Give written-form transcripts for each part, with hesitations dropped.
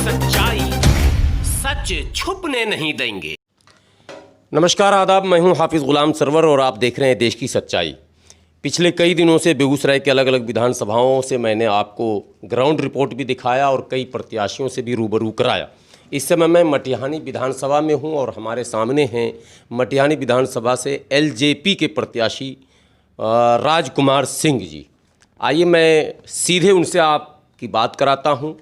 सच्चाई सच छुपने नहीं देंगे। नमस्कार आदाब, मैं हूं हाफिज़ गुलाम सरवर और आप देख रहे हैं देश की सच्चाई। पिछले कई दिनों से बेगूसराय के अलग अलग विधानसभाओं से मैंने आपको ग्राउंड रिपोर्ट भी दिखाया और कई प्रत्याशियों से भी रूबरू कराया। इस समय मैं मटिहानी विधानसभा में हूं और हमारे सामने हैं मटिहानी विधानसभा से एलजेपी के प्रत्याशी राजकुमार सिंह जी। आइए मैं सीधे उनसे आपकी बात कराता हूं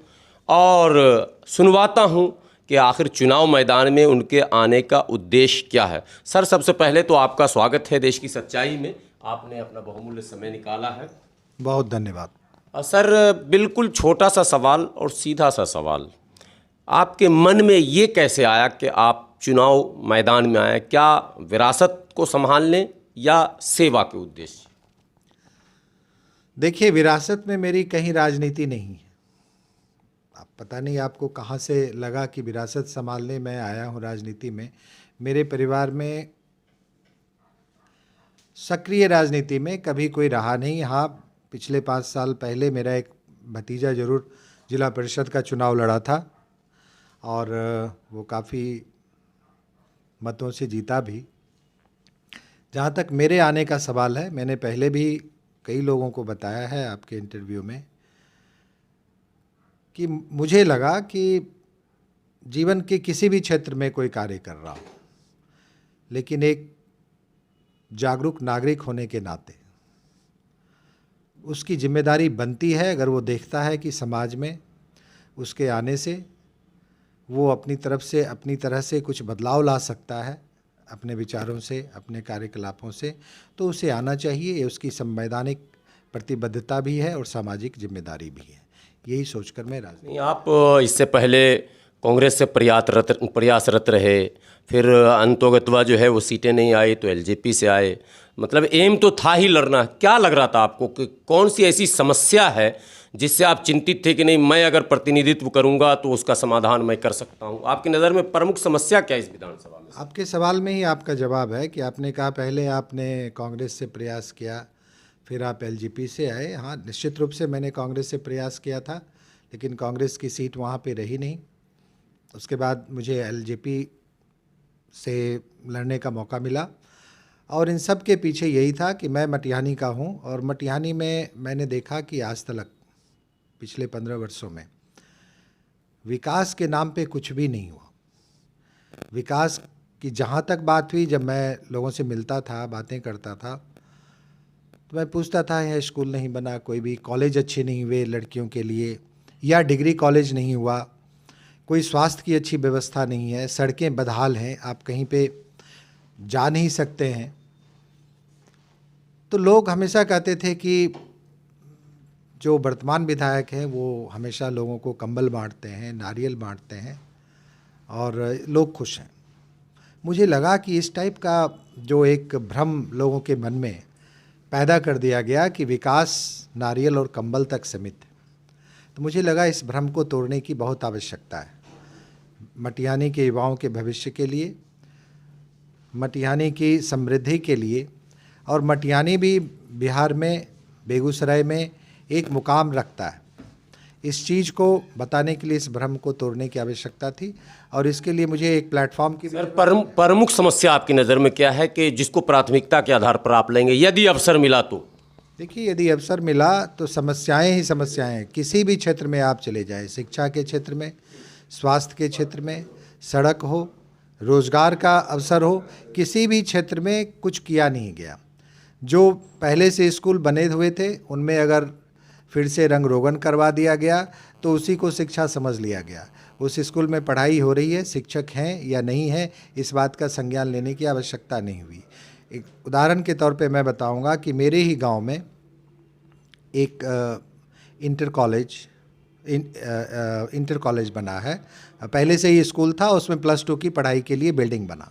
और सुनवाता हूं कि आखिर चुनाव मैदान में उनके आने का उद्देश्य क्या है। सर, सबसे पहले तो आपका स्वागत है देश की सच्चाई में। आपने अपना बहुमूल्य समय निकाला है, बहुत धन्यवाद। सर, बिल्कुल छोटा सा सवाल और सीधा सा सवाल, आपके मन में ये कैसे आया कि आप चुनाव मैदान में आए? क्या विरासत को संभालने या सेवा के उद्देश्य? देखिए, विरासत में मेरी कहीं राजनीति नहीं है। आप पता नहीं आपको कहाँ से लगा कि विरासत संभालने मैं आया हूँ राजनीति में। मेरे परिवार में सक्रिय राजनीति में कभी कोई रहा नहीं। हाँ, पिछले 5 साल पहले मेरा एक भतीजा जरूर जिला परिषद का चुनाव लड़ा था और वो काफ़ी मतों से जीता भी। जहाँ तक मेरे आने का सवाल है, मैंने पहले भी कई लोगों को बताया है आपके इंटरव्यू में कि मुझे लगा कि जीवन के किसी भी क्षेत्र में कोई कार्य कर रहा हो, लेकिन एक जागरूक नागरिक होने के नाते उसकी जिम्मेदारी बनती है, अगर वो देखता है कि समाज में उसके आने से वो अपनी तरह से कुछ बदलाव ला सकता है, अपने विचारों से, अपने कार्यकलापों से, तो उसे आना चाहिए। ये उसकी संवैधानिक प्रतिबद्धता भी है और सामाजिक जिम्मेदारी भी है। यही सोचकर मैं राजनीति। आप इससे पहले कांग्रेस से प्रयासरत रहे, फिर अंतोगत्वा जो है वो सीटें नहीं आई तो एलजेपी से आए। मतलब एम तो था ही लड़ना। क्या लग रहा था आपको कि कौन सी ऐसी समस्या है जिससे आप चिंतित थे कि नहीं, मैं अगर प्रतिनिधित्व करूंगा तो उसका समाधान मैं कर सकता हूं? आपकी नज़र में प्रमुख समस्या क्या है इस विधानसभा में? आपके सवाल में ही आपका जवाब है कि आपने कहा पहले आपने कांग्रेस से प्रयास किया, फिर आप एलजेपी से आए। हाँ, निश्चित रूप से मैंने कांग्रेस से प्रयास किया था, लेकिन कांग्रेस की सीट वहाँ पे रही नहीं। उसके बाद मुझे एलजेपी से लड़ने का मौका मिला और इन सब के पीछे यही था कि मैं मटिहानी का हूँ और मटिहानी में मैंने देखा कि आज तक पिछले 15 वर्षों में विकास के नाम पे कुछ भी नहीं हुआ। विकास की जहाँ तक बात हुई, जब मैं लोगों से मिलता था, बातें करता था, तो मैं पूछता था यहाँ स्कूल नहीं बना, कोई भी कॉलेज अच्छे नहीं हुए लड़कियों के लिए, या डिग्री कॉलेज नहीं हुआ, कोई स्वास्थ्य की अच्छी व्यवस्था नहीं है, सड़कें बदहाल हैं, आप कहीं पे जा नहीं सकते हैं। तो लोग हमेशा कहते थे कि जो वर्तमान विधायक हैं वो हमेशा लोगों को कंबल बांटते हैं, नारियल बांटते हैं और लोग खुश हैं। मुझे लगा कि इस टाइप का जो एक भ्रम लोगों के मन में पैदा कर दिया गया कि विकास नारियल और कंबल तक सीमित है, तो मुझे लगा इस भ्रम को तोड़ने की बहुत आवश्यकता है। मटिहानी के युवाओं के भविष्य के लिए, मटिहानी की समृद्धि के लिए, और मटिहानी भी बिहार में, बेगूसराय में एक मुकाम रखता है। इस चीज़ को बताने के लिए इस भ्रम को तोड़ने की आवश्यकता थी और इसके लिए मुझे एक प्लेटफॉर्म की। सर, प्रमुख समस्या आपकी नज़र में क्या है कि जिसको प्राथमिकता के आधार पर आप लेंगे यदि अवसर मिला तो? देखिए, यदि अवसर मिला तो समस्याएं ही समस्याएं हैं। किसी भी क्षेत्र में आप चले जाएं, शिक्षा के क्षेत्र में, स्वास्थ्य के क्षेत्र में, सड़क हो, रोजगार का अवसर हो, किसी भी क्षेत्र में कुछ किया नहीं गया। जो पहले से स्कूल बने हुए थे उनमें अगर फिर से रंग रोगन करवा दिया गया तो उसी को शिक्षा समझ लिया गया। उस स्कूल में पढ़ाई हो रही है, शिक्षक हैं या नहीं है, इस बात का संज्ञान लेने की आवश्यकता नहीं हुई। एक उदाहरण के तौर पे मैं बताऊंगा कि मेरे ही गांव में एक इंटर कॉलेज बना है। पहले से ही स्कूल था, उसमें +2 की पढ़ाई के लिए बिल्डिंग बना।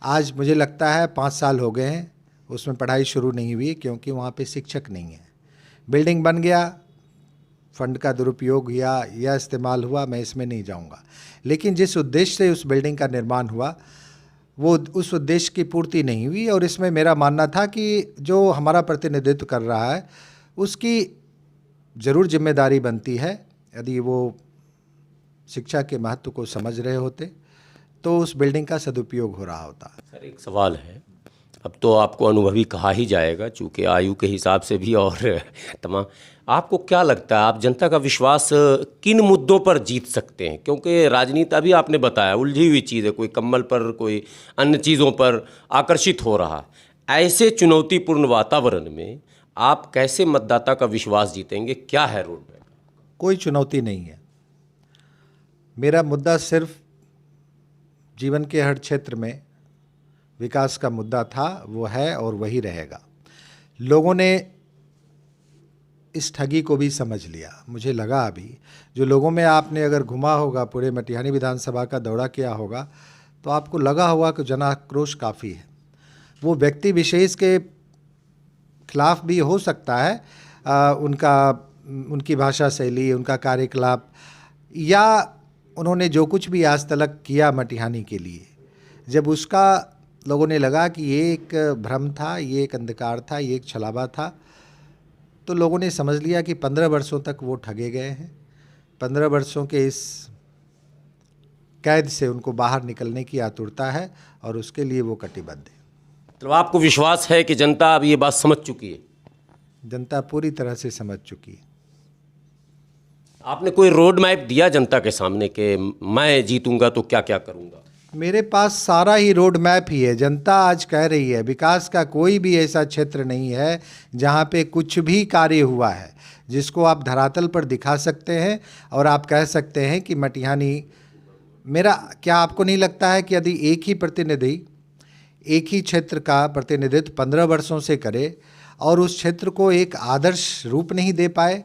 आज मुझे लगता है 5 साल हो गए हैं उसमें पढ़ाई शुरू नहीं हुई, क्योंकि वहाँ पे शिक्षक नहीं है। बिल्डिंग बन गया, फंड का दुरुपयोग हुआ या इस्तेमाल हुआ, मैं इसमें नहीं जाऊँगा, लेकिन जिस उद्देश्य से उस बिल्डिंग का निर्माण हुआ वो उस उद्देश्य की पूर्ति नहीं हुई। और इसमें मेरा मानना था कि जो हमारा प्रतिनिधित्व कर रहा है उसकी ज़रूर जिम्मेदारी बनती है। यदि वो शिक्षा के महत्व को समझ रहे होते तो उस बिल्डिंग का सदुपयोग हो रहा होता। सर एक सवाल है, अब तो आपको अनुभवी कहा ही जाएगा चूँकि आयु के हिसाब से भी और तमाम, आपको क्या लगता है आप जनता का विश्वास किन मुद्दों पर जीत सकते हैं? क्योंकि राजनीति अभी आपने बताया उलझी हुई चीज़ है, कोई कम्बल पर कोई अन्य चीज़ों पर आकर्षित हो रहा है। ऐसे चुनौतीपूर्ण वातावरण में आप कैसे मतदाता का विश्वास जीतेंगे? क्या है रोड मैप? कोई चुनौती नहीं है। मेरा मुद्दा सिर्फ जीवन के हर क्षेत्र में विकास का मुद्दा था, वो है और वही रहेगा। लोगों ने इस ठगी को भी समझ लिया। मुझे लगा अभी जो लोगों में आपने अगर घुमा होगा, पूरे मटिहानी विधानसभा का दौरा किया होगा, तो आपको लगा होगा कि जन आक्रोश काफ़ी है। वो व्यक्ति विशेष के खिलाफ भी हो सकता है, उनकी भाषा शैली, उनका कार्यकलाप, या उन्होंने जो कुछ भी आज तक किया मटिहानी के लिए, जब उसका लोगों ने लगा कि ये एक भ्रम था, ये एक अंधकार था, ये एक छलावा था, तो लोगों ने समझ लिया कि 15 वर्षों तक वो ठगे गए हैं। 15 वर्षों के इस कैद से उनको बाहर निकलने की आतुरता है और उसके लिए वो कटिबद्ध है। तो आपको विश्वास है कि जनता अब ये बात समझ चुकी है? जनता पूरी तरह से समझ चुकी है। आपने कोई रोड मैप दिया जनता के सामने कि मैं जीतूंगा तो क्या क्या करूंगा? मेरे पास सारा ही रोड मैप ही है। जनता आज कह रही है विकास का कोई भी ऐसा क्षेत्र नहीं है जहाँ पे कुछ भी कार्य हुआ है जिसको आप धरातल पर दिखा सकते हैं और आप कह सकते हैं कि मटिहानी मेरा। क्या आपको नहीं लगता है कि यदि एक ही प्रतिनिधि एक ही क्षेत्र का प्रतिनिधित्व 15 वर्षों से करे और उस क्षेत्र को एक आदर्श रूप नहीं दे पाए,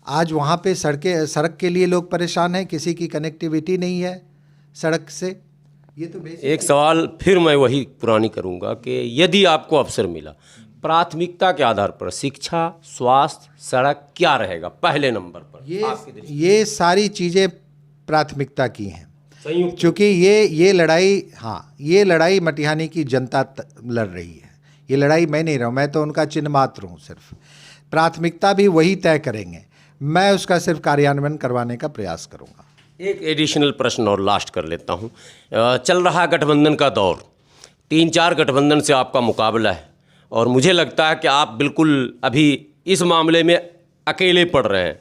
आज वहाँ पे सड़क के लिए लोग परेशान हैं, किसी की कनेक्टिविटी नहीं है सड़क से, ये तो एक सवाल फिर मैं वही पुरानी करूंगा कि यदि आपको अवसर मिला, प्राथमिकता के आधार पर शिक्षा, स्वास्थ्य, सड़क क्या रहेगा पहले नंबर पर? ये सारी चीज़ें प्राथमिकता की हैं, क्योंकि ये लड़ाई, हाँ, ये लड़ाई मटिहानी की जनता लड़ रही है। ये लड़ाई मैं नहीं रहा हूँ, मैं तो उनका चिन्ह मात्र हूँ। सिर्फ प्राथमिकता भी वही तय करेंगे, मैं उसका सिर्फ कार्यान्वयन करवाने का प्रयास करूँगा। एक एडिशनल प्रश्न और लास्ट कर लेता हूँ। चल रहा गठबंधन का दौर, 3-4 गठबंधन से आपका मुकाबला है और मुझे लगता है कि आप बिल्कुल अभी इस मामले में अकेले पड़ रहे हैं,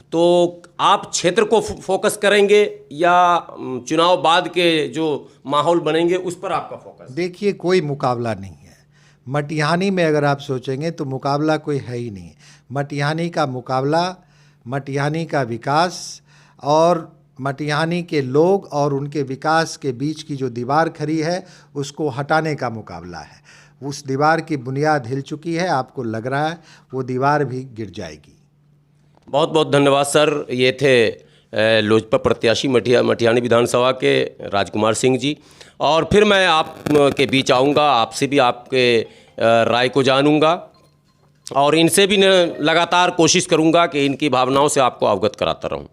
तो आप क्षेत्र को फोकस करेंगे या चुनाव बाद के जो माहौल बनेंगे उस पर आपका फोकस? देखिए, कोई मुकाबला नहीं है मटिहानी में। अगर आप सोचेंगे तो मुकाबला कोई है ही नहीं। मटिहानी का मुकाबला मटिहानी का विकास और मटिहानी के लोग और उनके विकास के बीच की जो दीवार खड़ी है उसको हटाने का मुकाबला है। उस दीवार की बुनियाद हिल चुकी है, आपको लग रहा है वो दीवार भी गिर जाएगी। बहुत बहुत धन्यवाद सर। ये थे लोजपा प्रत्याशी मटिहानी विधानसभा के राजकुमार सिंह जी, और फिर मैं आप के बीच आऊँगा, आपसे भी आपके राय को जानूँगा और इनसे भी लगातार कोशिश करूँगा कि इनकी भावनाओं से आपको अवगत कराता रहूँ।